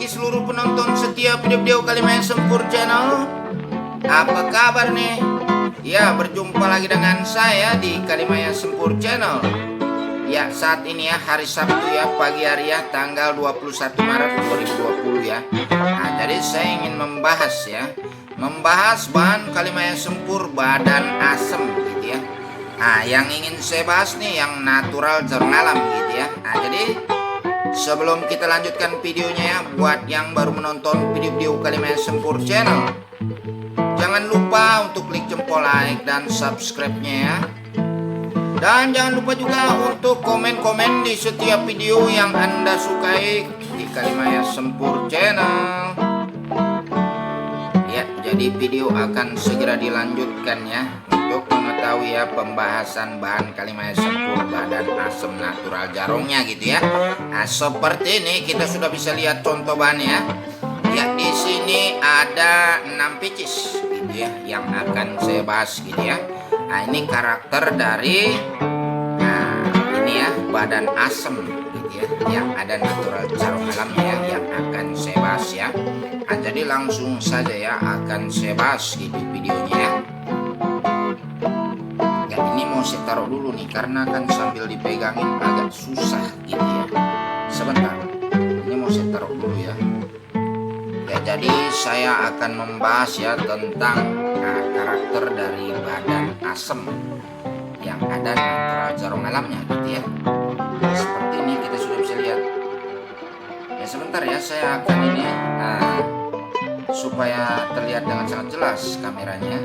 bagi seluruh penonton setiap video-video Kalimaya Sempur Channel. Apa kabar nih? Ya, berjumpa lagi dengan saya di Kalimaya Sempur Channel. Ya, saat ini ya hari Sabtu ya, pagi hari ya, tanggal 21 Maret 2020 ya. Nah, jadi saya ingin membahas bahan Kalimaya Sempur badan asem gitu ya. Nah, yang ingin saya bahas nih yang natural jarum alam gitu ya. Nah, jadi sebelum kita lanjutkan videonya ya, buat yang baru menonton video-video Kalimaya Sempur Channel, jangan lupa untuk klik jempol like dan subscribe-nya ya. Dan jangan lupa juga untuk komen-komen di setiap video yang Anda sukai di Kalimaya Sempur Channel. Ya, jadi video akan segera dilanjutkan ya, untuk mengetahui ya pembahasan bahan Kalimaya Sempur badan asem natural jarongnya gitu ya. Nah, seperti ini kita sudah bisa lihat contoh bahannya. Ya, di sini ada 6 pieces gitu ya yang akan saya bahas gitu ya. Nah, ini karakter dari ini ya badan asem gitu ya, yang ada natural jarum alamnya ya, yang akan saya bahas ya. Nah, jadi langsung saja ya akan saya bahas gitu videonya ya. Ya, ini mau saya taruh dulu nih karena kan sambil dipegangin agak susah gitu ya. Sebentar, ini mau saya taruh dulu ya. Ya, jadi saya akan membahas ya tentang karakter dari badan asem yang ada natural jarum alamnya gitu ya. Seperti ini kita sudah bisa lihat. Ya, sebentar ya, saya akan ini supaya terlihat dengan sangat jelas kameranya,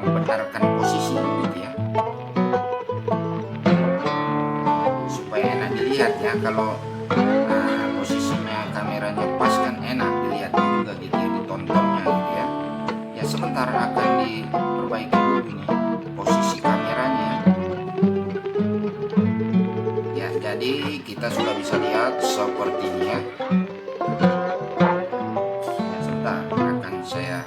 membenarkan posisi gitu ya, supaya enak dilihat ya. Kalau posisinya kameranya pas kan enak dilihat juga gitu ya, ditontonnya gitu ya. Ya, sebentar akan diperbaiki dulu ini posisi kameranya. Ya, jadi kita sudah bisa lihat seperti ini ya. Sebentar akan saya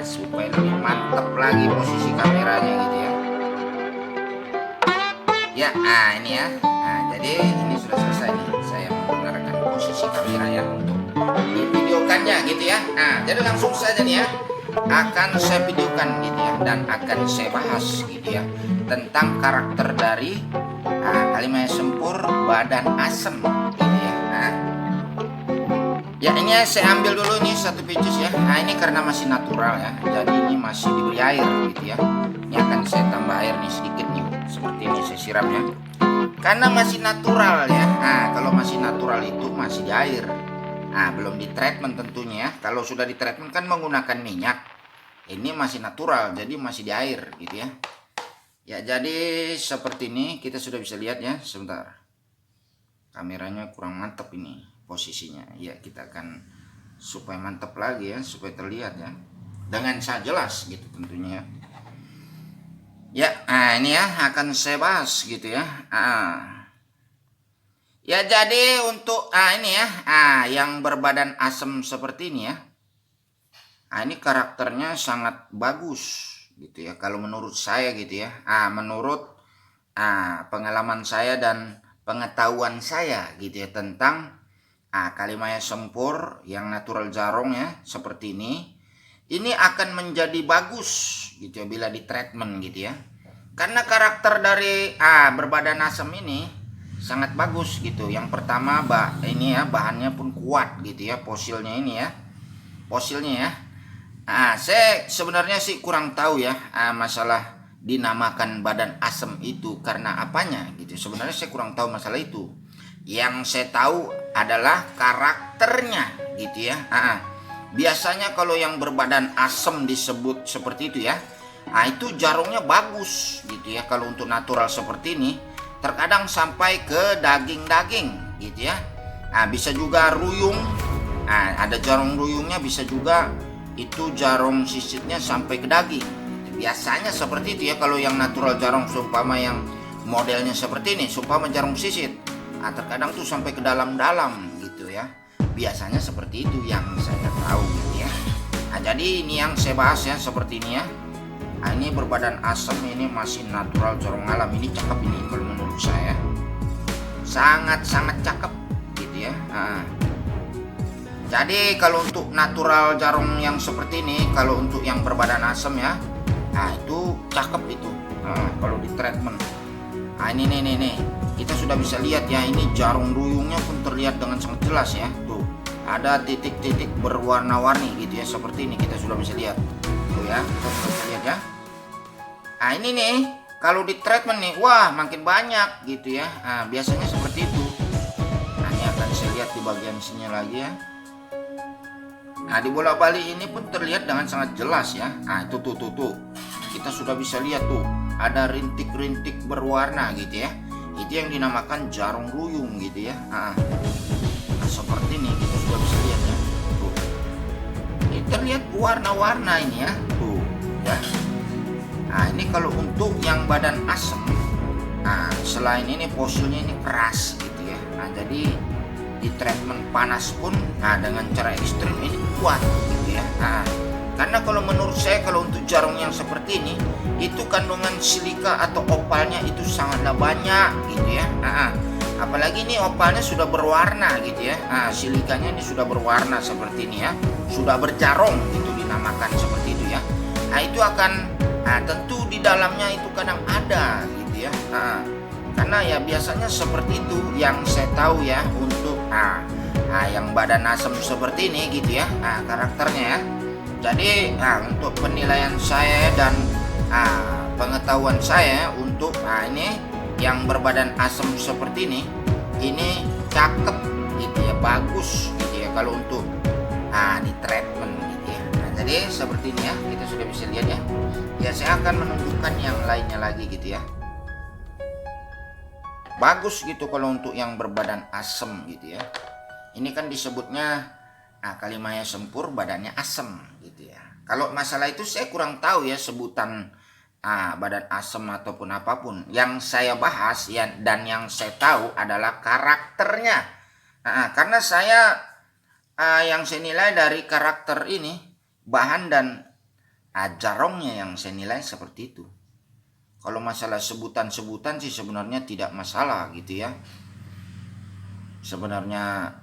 supaya lebih mantap lagi posisi kameranya gitu ya. Ya, ini ya. Jadi ini sudah selesai nih. Saya menggunakan posisi kamera ya untuk divideokannya gitu ya. Jadi langsung saja nih ya, akan saya videokan gitu ya, dan akan saya bahas gitu ya tentang karakter dari Kalimaya Sempur badan asem gitu ya. Ya, ini saya ambil dulu nih satu pieces ya. Ini karena masih natural ya, jadi ini masih diberi air gitu ya. Ini akan saya tambah air nih sedikit nih, seperti ini saya siram ya, karena masih natural ya. Kalau masih natural itu masih di air. Belum di treatment tentunya ya. Kalau sudah di treatment kan menggunakan minyak. Ini masih natural, jadi masih di air gitu ya. Ya, jadi seperti ini kita sudah bisa lihat ya. Sebentar, kameranya kurang mantap ini posisinya. Ya, kita akan supaya mantap lagi ya, supaya terlihat ya dengan sangat jelas gitu tentunya ya. Ya, ini ya akan saya bahas gitu ya. Ya, jadi untuk ini ya, yang berbadan asem seperti ini ya. Ini karakternya sangat bagus gitu ya kalau menurut saya gitu ya. Menurut pengalaman saya dan pengetahuan saya gitu ya tentang Kalimaya Sempur yang natural jarong ya seperti ini akan menjadi bagus gitu ya bila di treatment gitu ya. Karena karakter dari berbadan asem ini sangat bagus gitu. Yang pertama ini ya, bahannya pun kuat gitu ya, fosilnya ini ya. Fosilnya ya. Saya sebenarnya sih kurang tahu ya masalah dinamakan badan asem itu karena apanya gitu. Sebenarnya saya kurang tahu masalah itu. Yang saya tahu adalah karakternya gitu ya. Biasanya kalau yang berbadan asem disebut seperti itu ya, itu jarongnya bagus gitu ya. Kalau untuk natural seperti ini terkadang sampai ke daging-daging gitu ya. Bisa juga ruyung. Ada jarong ruyungnya, bisa juga itu jarong sisitnya sampai ke daging. Biasanya seperti itu ya kalau yang natural jarong, seumpama yang modelnya seperti ini, seumpama jarong sisit, terkadang tuh sampai ke dalam-dalam gitu ya. Biasanya seperti itu yang saya tahu gitu ya. Jadi ini yang saya bahas ya seperti ini ya. Ini berbadan asem, ini masih natural jarong alam. Ini cakep ini kalau menurut saya, sangat-sangat cakep gitu ya. Jadi kalau untuk natural jarum yang seperti ini, kalau untuk yang berbadan asam ya, nah itu cakep itu. Nah, kalau di treatment, nah ini nih, kita sudah bisa lihat ya, ini jarum ruyungnya pun terlihat dengan sangat jelas ya. Tuh, ada titik-titik berwarna-warni gitu ya, seperti ini kita sudah bisa lihat. Tuh ya, kita sudah bisa lihat ya. Nah ini nih, kalau di treatment nih, wah makin banyak gitu ya. Nah biasanya seperti itu. Nah ini akan saya lihat di bagian sini lagi ya. Nah di bola bali ini pun terlihat dengan sangat jelas ya. Nah itu tuh kita sudah bisa lihat tuh ada rintik-rintik berwarna gitu ya. Itu yang dinamakan jarum ruyung gitu ya. Nah seperti ini kita sudah bisa lihat ya. Tuh. Ini terlihat warna-warna ini ya. Tuh ya. Nah ini kalau untuk yang badan asam, nah selain ini fosilnya ini keras gitu ya. Nah jadi di treatment panas pun, nah dengan cara ekstrim ini kuat gitu ya. Nah, karena kalau menurut saya kalau untuk jarum yang seperti ini, itu kandungan silika atau opalnya itu sangatlah banyak gitu ya. Nah, apalagi ini opalnya sudah berwarna gitu ya. Nah, silikanya ini sudah berwarna seperti ini ya, sudah berjarum gitu dinamakan seperti itu ya. Nah itu akan, nah tentu di dalamnya itu kadang ada gitu ya. Nah, karena ya biasanya seperti itu yang saya tahu ya untuk yang badan asam seperti ini gitu ya, karakternya ya. Jadi untuk penilaian saya dan pengetahuan saya untuk ini yang berbadan asam seperti ini cakep gitu ya, bagus gitu ya kalau untuk di treatment gitu ya. Nah, jadi seperti ini ya, kita sudah bisa lihat ya. Ya saya akan menunjukkan yang lainnya lagi gitu ya. Bagus gitu kalau untuk yang berbadan asam gitu ya. Ini kan disebutnya Kalimaya Sempur badannya asam gitu ya. Kalau masalah itu saya kurang tahu ya sebutan badan asam ataupun apapun. Yang saya bahas ya dan yang saya tahu adalah karakternya. Karena saya yang saya nilai dari karakter ini, bahan dan jarumnya yang saya nilai seperti itu. Kalau masalah sebutan-sebutan sih sebenarnya tidak masalah gitu ya. Sebenarnya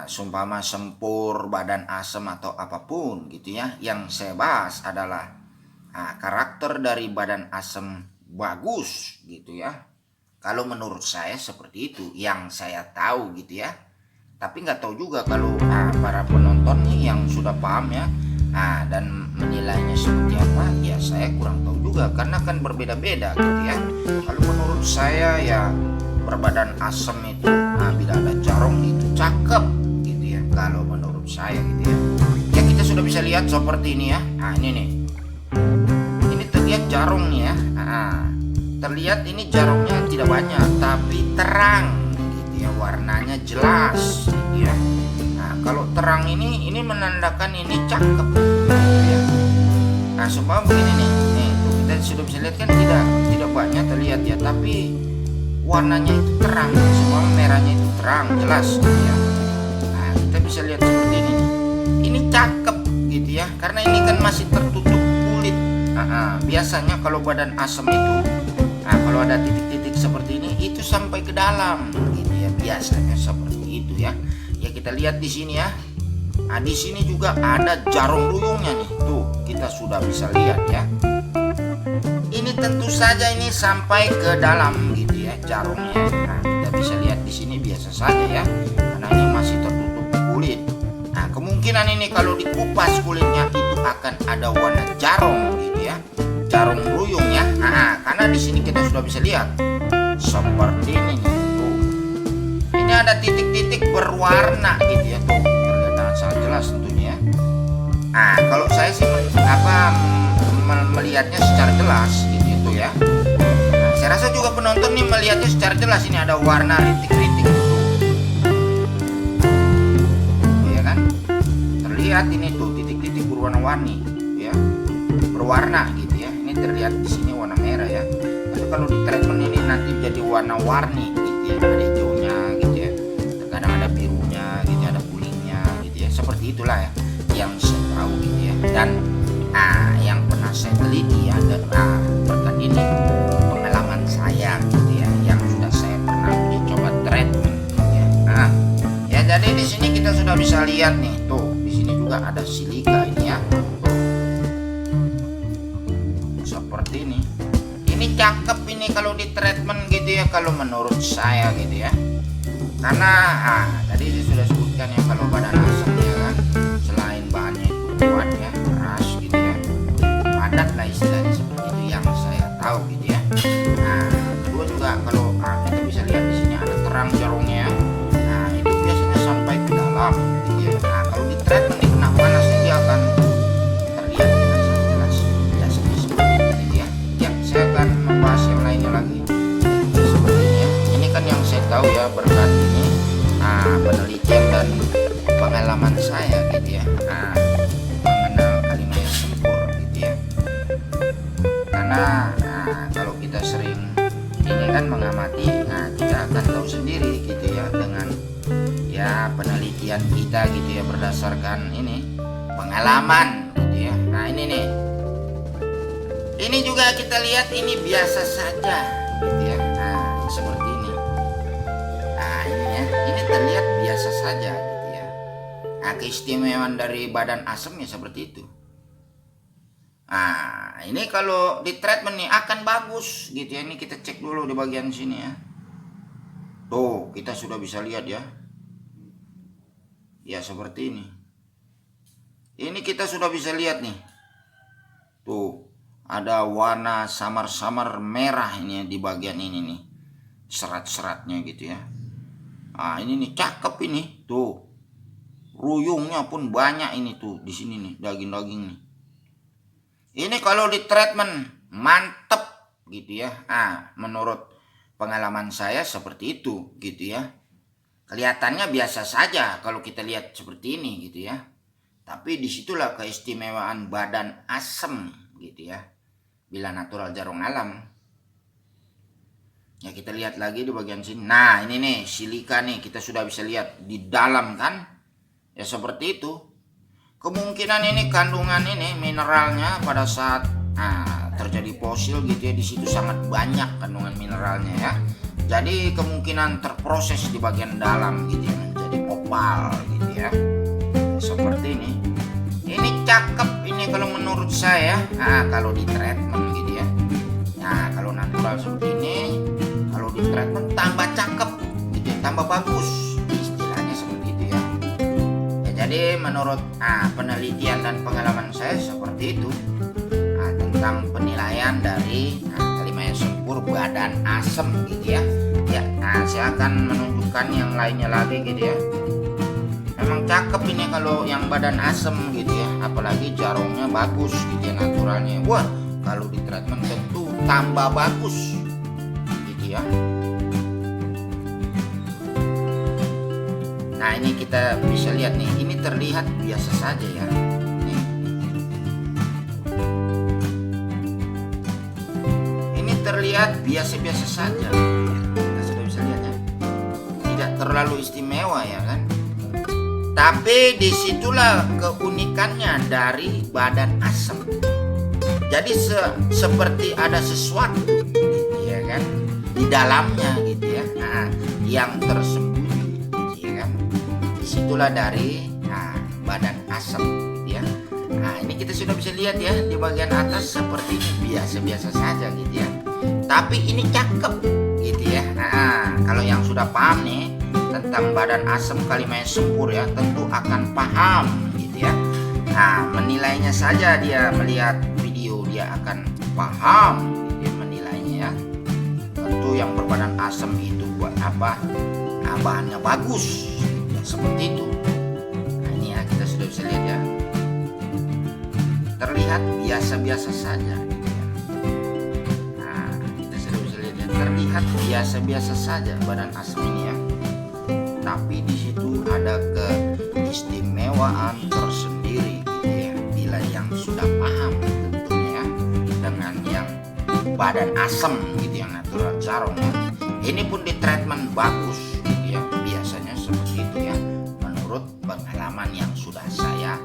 sumpama sempur, badan asam atau apapun gitu ya. Yang saya bahas adalah karakter dari badan asam bagus gitu ya. Kalau menurut saya seperti itu yang saya tahu gitu ya. Tapi nggak tahu juga kalau para penonton nih yang sudah paham ya dan menilainya seperti apa, ya saya kurang tahu juga karena kan berbeda-beda gitu ya. Kalau menurut saya ya berbadan asam itu bila ada jarum itu cakep gitu ya kalau menurut saya gitu ya. Ya kita sudah bisa lihat seperti ini ya. Nah ini nih, ini terlihat jarum nih ya. Terlihat ini jarumnya tidak banyak tapi terang gitu ya, warnanya jelas gitu ya. Nah kalau terang ini menandakan ini cakep gitu ya. Nah supaya begini nih tuh, kita sudah bisa lihat kan tidak banyak terlihat ya, tapi warnanya itu terang, semua merahnya itu terang jelas gitu ya. Nah kita bisa lihat seperti ini cakep gitu ya, karena ini kan masih tertutup kulit. Biasanya kalau badan asam itu kalau ada titik-titik seperti ini itu sampai ke dalam gitu ya, biasanya seperti itu ya. Ya kita lihat di sini ya. Nah di sini juga ada jarum ruyungnya nih, tuh kita sudah bisa lihat ya. Ini tentu saja ini sampai ke dalam gitu ya jarumnya. Nah kita bisa lihat di sini biasa saja ya, karena ini masih tertutup kulit. Nah kemungkinan ini kalau dikupas kulitnya itu akan ada warna jarum gitu ya, jarum ruyung ya. Karena di sini kita sudah bisa lihat seperti ini nih, tuh. Ini ada titik-titik berwarna gitu ya, tuh terlihat dengan sangat jelas tentunya ya. Nah kalau saya sih melihatnya secara jelas gitu itu ya. Nah, saya rasa juga penonton nih melihatnya secara jelas, ini ada warna rintik-rintik tuh. Ya kan? Terlihat ini tuh titik-titik berwarna-warni ya. Berwarna gitu ya. Ini terlihat di sini warna merah ya. Tapi kalau di treatment ini nanti jadi warna-warni gitu ya. Ada hijaunya gitu ya. Terkadang ada birunya gitu ya, ada kuningnya gitu ya. Seperti itulah ya yang saya tahu gitu ya. Dan yang pernah saya teliti ya, dan berkat ini pengalaman saya gitu ya, yang sudah saya pernah uji coba treatment gitu ya. Ya jadi di sini kita sudah bisa lihat nih, tuh di sini juga ada silika ini ya, seperti ini. Ini cakep ini kalau di treatment gitu ya, kalau menurut saya gitu ya. Karena tadi saya sudah sebutkan ya, kalau badan asam ya kan, selain bahannya itu kuat ya, keras gitu ya, padat lah istilahnya, seperti itu yang saya tahu gitu ya. Nah, kedua juga kalau kita bisa lihat di sini ada terang jarungnya. Nah, itu biasanya sampai ke dalam gitu ya. Nah, kalau di treatment kena panas dia akan terlihat dengan sangat jelas. Biasanya seperti itu ya. Ya, saya akan membahas yang lainnya lagi. Seperti ini ya. Ini kan yang saya tahu ya, berkat ini penelitian dan pengalaman saya gitu ya. Mengenal Kalimaya Sempur gitu ya. Karena kalau kita sering ini kan mengamati, kita akan tahu sendiri gitu ya, dengan ya penelitian kita gitu ya, berdasarkan ini pengalaman gitu ya. Nah ini nih, ini juga kita lihat ini biasa saja gitu ya. Nah seperti ini. Nah ini ya, ini terlihat biasa saja gitu ya. Nah keistimewaan dari badan asam ya seperti itu. Nah ini kalau di treatment nih akan bagus gitu ya. Ini kita cek dulu di bagian sini ya. Tuh kita sudah bisa lihat ya. Ya seperti ini. Ini kita sudah bisa lihat nih. Tuh ada warna samar-samar merah ini ya, di bagian ini nih. Serat-seratnya gitu ya. Nah ini nih cakep ini. Tuh ruyungnya pun banyak ini tuh di sini nih, daging-daging nih. Ini kalau di treatment mantep gitu ya. Menurut pengalaman saya seperti itu gitu ya. Kelihatannya biasa saja kalau kita lihat seperti ini gitu ya. Tapi disitulah keistimewaan badan asam gitu ya. Bila natural jarung alam. Ya kita lihat lagi di bagian sini. Nah ini nih silika nih, kita sudah bisa lihat di dalam kan. Ya seperti itu. Kemungkinan ini kandungan ini mineralnya pada saat terjadi fosil gitu ya, di situ sangat banyak kandungan mineralnya ya. Jadi kemungkinan terproses di bagian dalam gitu ya, menjadi opal gitu ya. Seperti ini. Ini cakep ini kalau menurut saya. Kalau di treatment gitu ya. Nah kalau natural seperti ini, kalau di treatment tambah cakep gitu ya, tambah bagus. Jadi menurut penelitian dan pengalaman saya seperti itu, tentang penilaian dari Kalimaya Sempur badan asam gitu ya. Ya, saya akan menunjukkan yang lainnya lagi gitu ya. Memang cakep ini kalau yang badan asam gitu ya, apalagi jarumnya bagus gitu ya, naturalnya. Wah, kalau di treatment tentu tambah bagus gitu ya. Nah ini kita bisa lihat nih, ini terlihat biasa saja ya. Ini terlihat biasa-biasa saja. Kita sudah bisa lihat ya. Tidak terlalu istimewa ya kan. Tapi disitulah keunikannya dari badan asam. Jadi seperti ada sesuatu gitu ya kan, di dalamnya gitu ya. Yang tersembunyi. Itulah dari badan asam gitu ya. Nah ini kita sudah bisa lihat ya, di bagian atas seperti ini biasa-biasa saja gitu ya. Tapi ini cakep gitu ya. Kalau yang sudah paham nih tentang badan asam Kalimaya Sempur ya, tentu akan paham gitu ya. Menilainya saja dia melihat video, dia akan paham gitu ya, menilainya ya. Tentu yang berbadan asam itu buat apa? Bahannya bagus. Seperti itu. Nah ini ya, kita sudah bisa lihat ya. Terlihat biasa-biasa saja gitu ya. Nah kita sudah bisa lihat ya, terlihat biasa-biasa saja badan asam ini ya. Tapi di situ ada keistimewaan tersendiri gitu ya. Bila yang sudah paham tentunya ya, dengan yang badan asam gitu, yang natural jarung ya. Ini pun di treatment bagus gitu ya. Biasanya seperti itu ya, menurut pengalaman yang sudah saya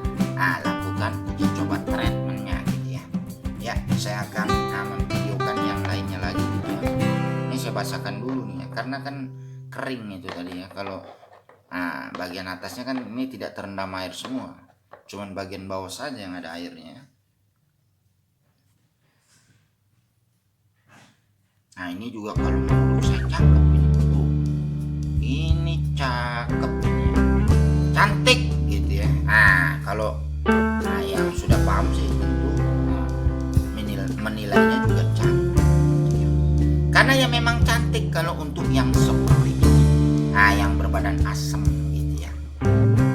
lakukan uji coba treatmentnya gitu ya. Ya saya akan memvideokan yang lainnya lagi gitu ya. Ini saya basakan dulu nih ya, karena kan kering itu tadi ya. Kalau Nah, bagian atasnya kan ini tidak terendam air semua, cuman bagian bawah saja yang ada airnya. Nah, ini juga kalau menurut saya cakep ini. Tuh, ini cakep ini ya. Cantik gitu ya. Nah, kalau yang sudah paham sih tentu menilainya juga cantik gitu ya. Karena ya memang cantik kalau untuk yang seperti ini. Nah, yang berbadan asem gitu ya.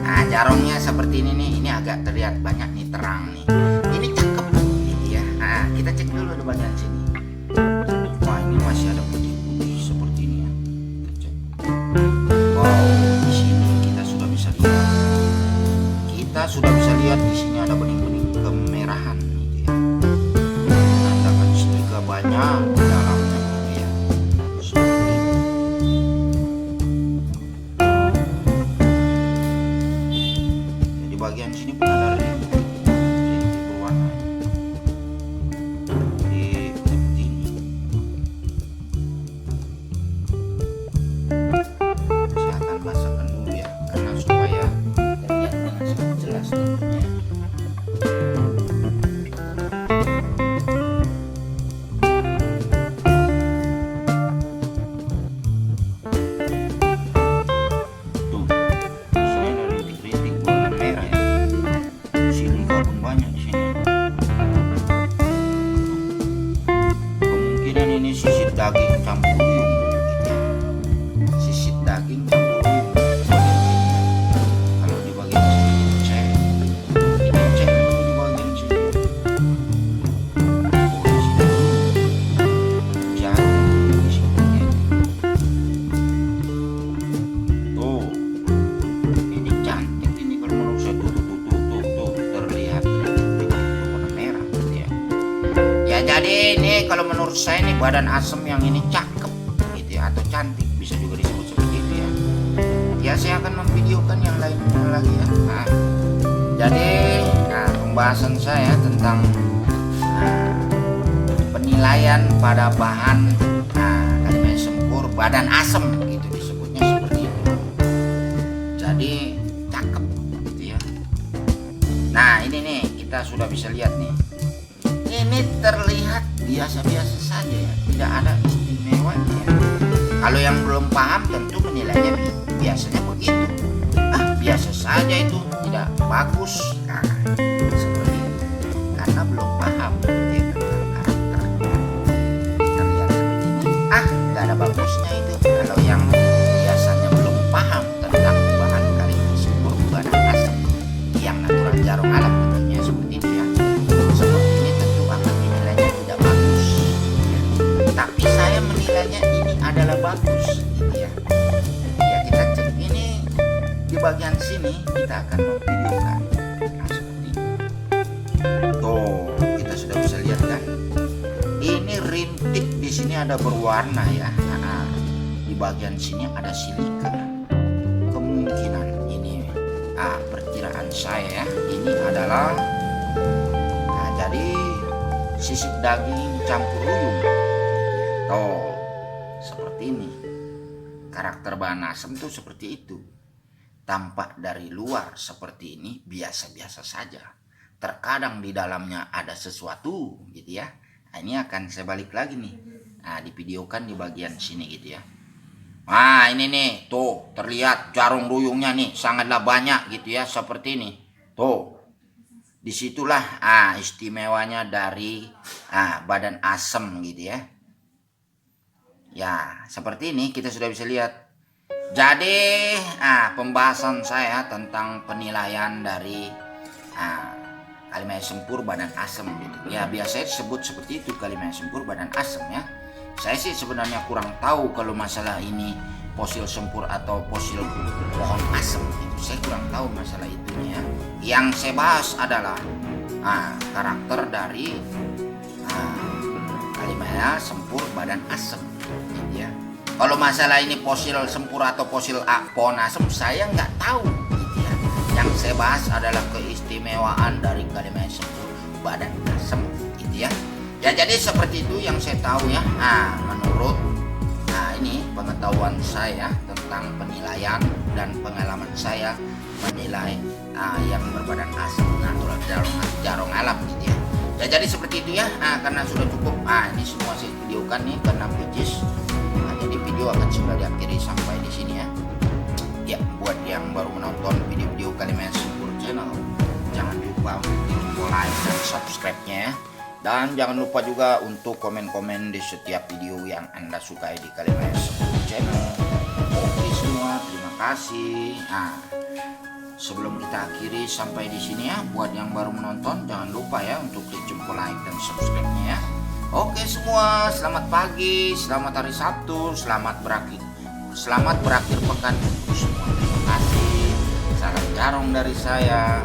Nah, jarongnya seperti ini nih, ini agak terlihat banyak nih, terang nih. Ini cakep gitu ya. Nah, kita cek dulu di bagian sini. Wah, ini masih ada putih-putih seperti ini ya. Kita cek. Wow, di sini kita sudah bisa lihat. Kita sudah bisa lihat di sini ada bening-bening kemerahan gitu ya. Menandakan stiker banyak di dalamnya gitu ya. Seperti ini. Jadi bagian sini pun ada rintik berwarna. Daging campur uyung gitu ya. Sisit daging campur uyung kalau di bagian sini kita cek dulu di bagian sini. Oh, di sini jarum di sini ya. Tuh, ini cantik ini kalau menurut saya. Tuh terlihat warna merah gitu ya. Ya, jadi ini kalau menurut saya nih badan asem yang ini cakep gitu ya, atau cantik bisa juga disebut seperti itu ya. Ya, saya akan memvideokan yang lainnya lagi ya. Nah, jadi pembahasan saya tentang penilaian pada bahan Kalimaya Sempur badan asem gitu disebutnya seperti itu. Jadi cakep gitu ya. Nah, ini nih kita sudah bisa lihat nih. Ini terlihat biasa-biasa saja ya, tidak ada istimewanya ya. Kalau yang belum paham tentu menilainya biasanya begitu. Biasa saja itu, tidak bagus. Nah, seperti itu. Karena belum paham ya, tentang karakternya. Terlihat seperti ini. Nggak ada bagusnya itu. Kalau yang biasanya belum paham tentang bahan Kalimaya Sempur badan asem yang natural jarong alam tentunya seperti itu ya. Seperti ini tentu akan dinilainya tidak bagus ya. Tapi saya menilainya ini adalah bagus gitu ya. Ya, kita cek ini di bagian sini kita akan memvideokan. Nah, seperti ini. Tuh, kita sudah bisa lihat kan. Ini rintik di sini ada berwarna ya. Di bagian sini ada silika. Kemungkinan ini perkiraan saya ya, ini adalah jadi sisik daging campur uyung. Tuh, seperti ini. Karakter bahan asem tuh seperti itu. Tampak dari luar seperti ini biasa-biasa saja. Terkadang di dalamnya ada sesuatu gitu ya. Nah, ini akan saya balik lagi nih. Nah, divideokan di bagian sini gitu ya. Nah, ini nih, tuh terlihat jarum ruyungnya nih sangatlah banyak gitu ya, seperti ini. Tuh. Disitulah istimewanya dari badan asem gitu ya. Ya, seperti ini kita sudah bisa lihat. Jadi pembahasan saya tentang penilaian dari Kalimaya Sempur badan asem gitu. Ya, biasanya disebut seperti itu, Kalimaya Sempur badan asem ya. Saya sih sebenarnya kurang tahu kalau masalah ini fosil sempur atau fosil pohon asem itu. Saya kurang tahu masalah itunya ya. Yang saya bahas adalah karakter dari Kalimaya Sempur badan asem gitu ya. Kalau masalah ini fosil sempur atau fosil pohon asem saya nggak tahu gitu ya. Yang saya bahas adalah keistimewaan dari Kalimaya Sempur badan asem gitu ya. Ya, jadi seperti itu yang saya tahu ya. Menurut ini pengetahuan saya tentang penilaian dan pengalaman saya menilai yang berbadan asam natural jarong alam gitu ya. Ya jadi seperti itu ya. Karena sudah cukup. Ini semua saya videokan nih karena which jadi video akan sudah diakhiri sampai di sini ya. Ya, buat yang baru menonton video-video Kalimayan Simpur channel, jangan lupa untuk like dan subscribe-nya ya. Dan jangan lupa juga untuk komen-komen di setiap video yang Anda sukai di Kalimayan Simpur channel. Oke semua, terima kasih. Sebelum kita akhiri sampai di sini ya, buat yang baru menonton jangan lupa ya untuk klik jempol like dan subscribe-nya ya. Oke semua, selamat pagi, selamat hari Sabtu, selamat berakhir pekan untuk semua. Terima kasih. Salam jarong dari saya.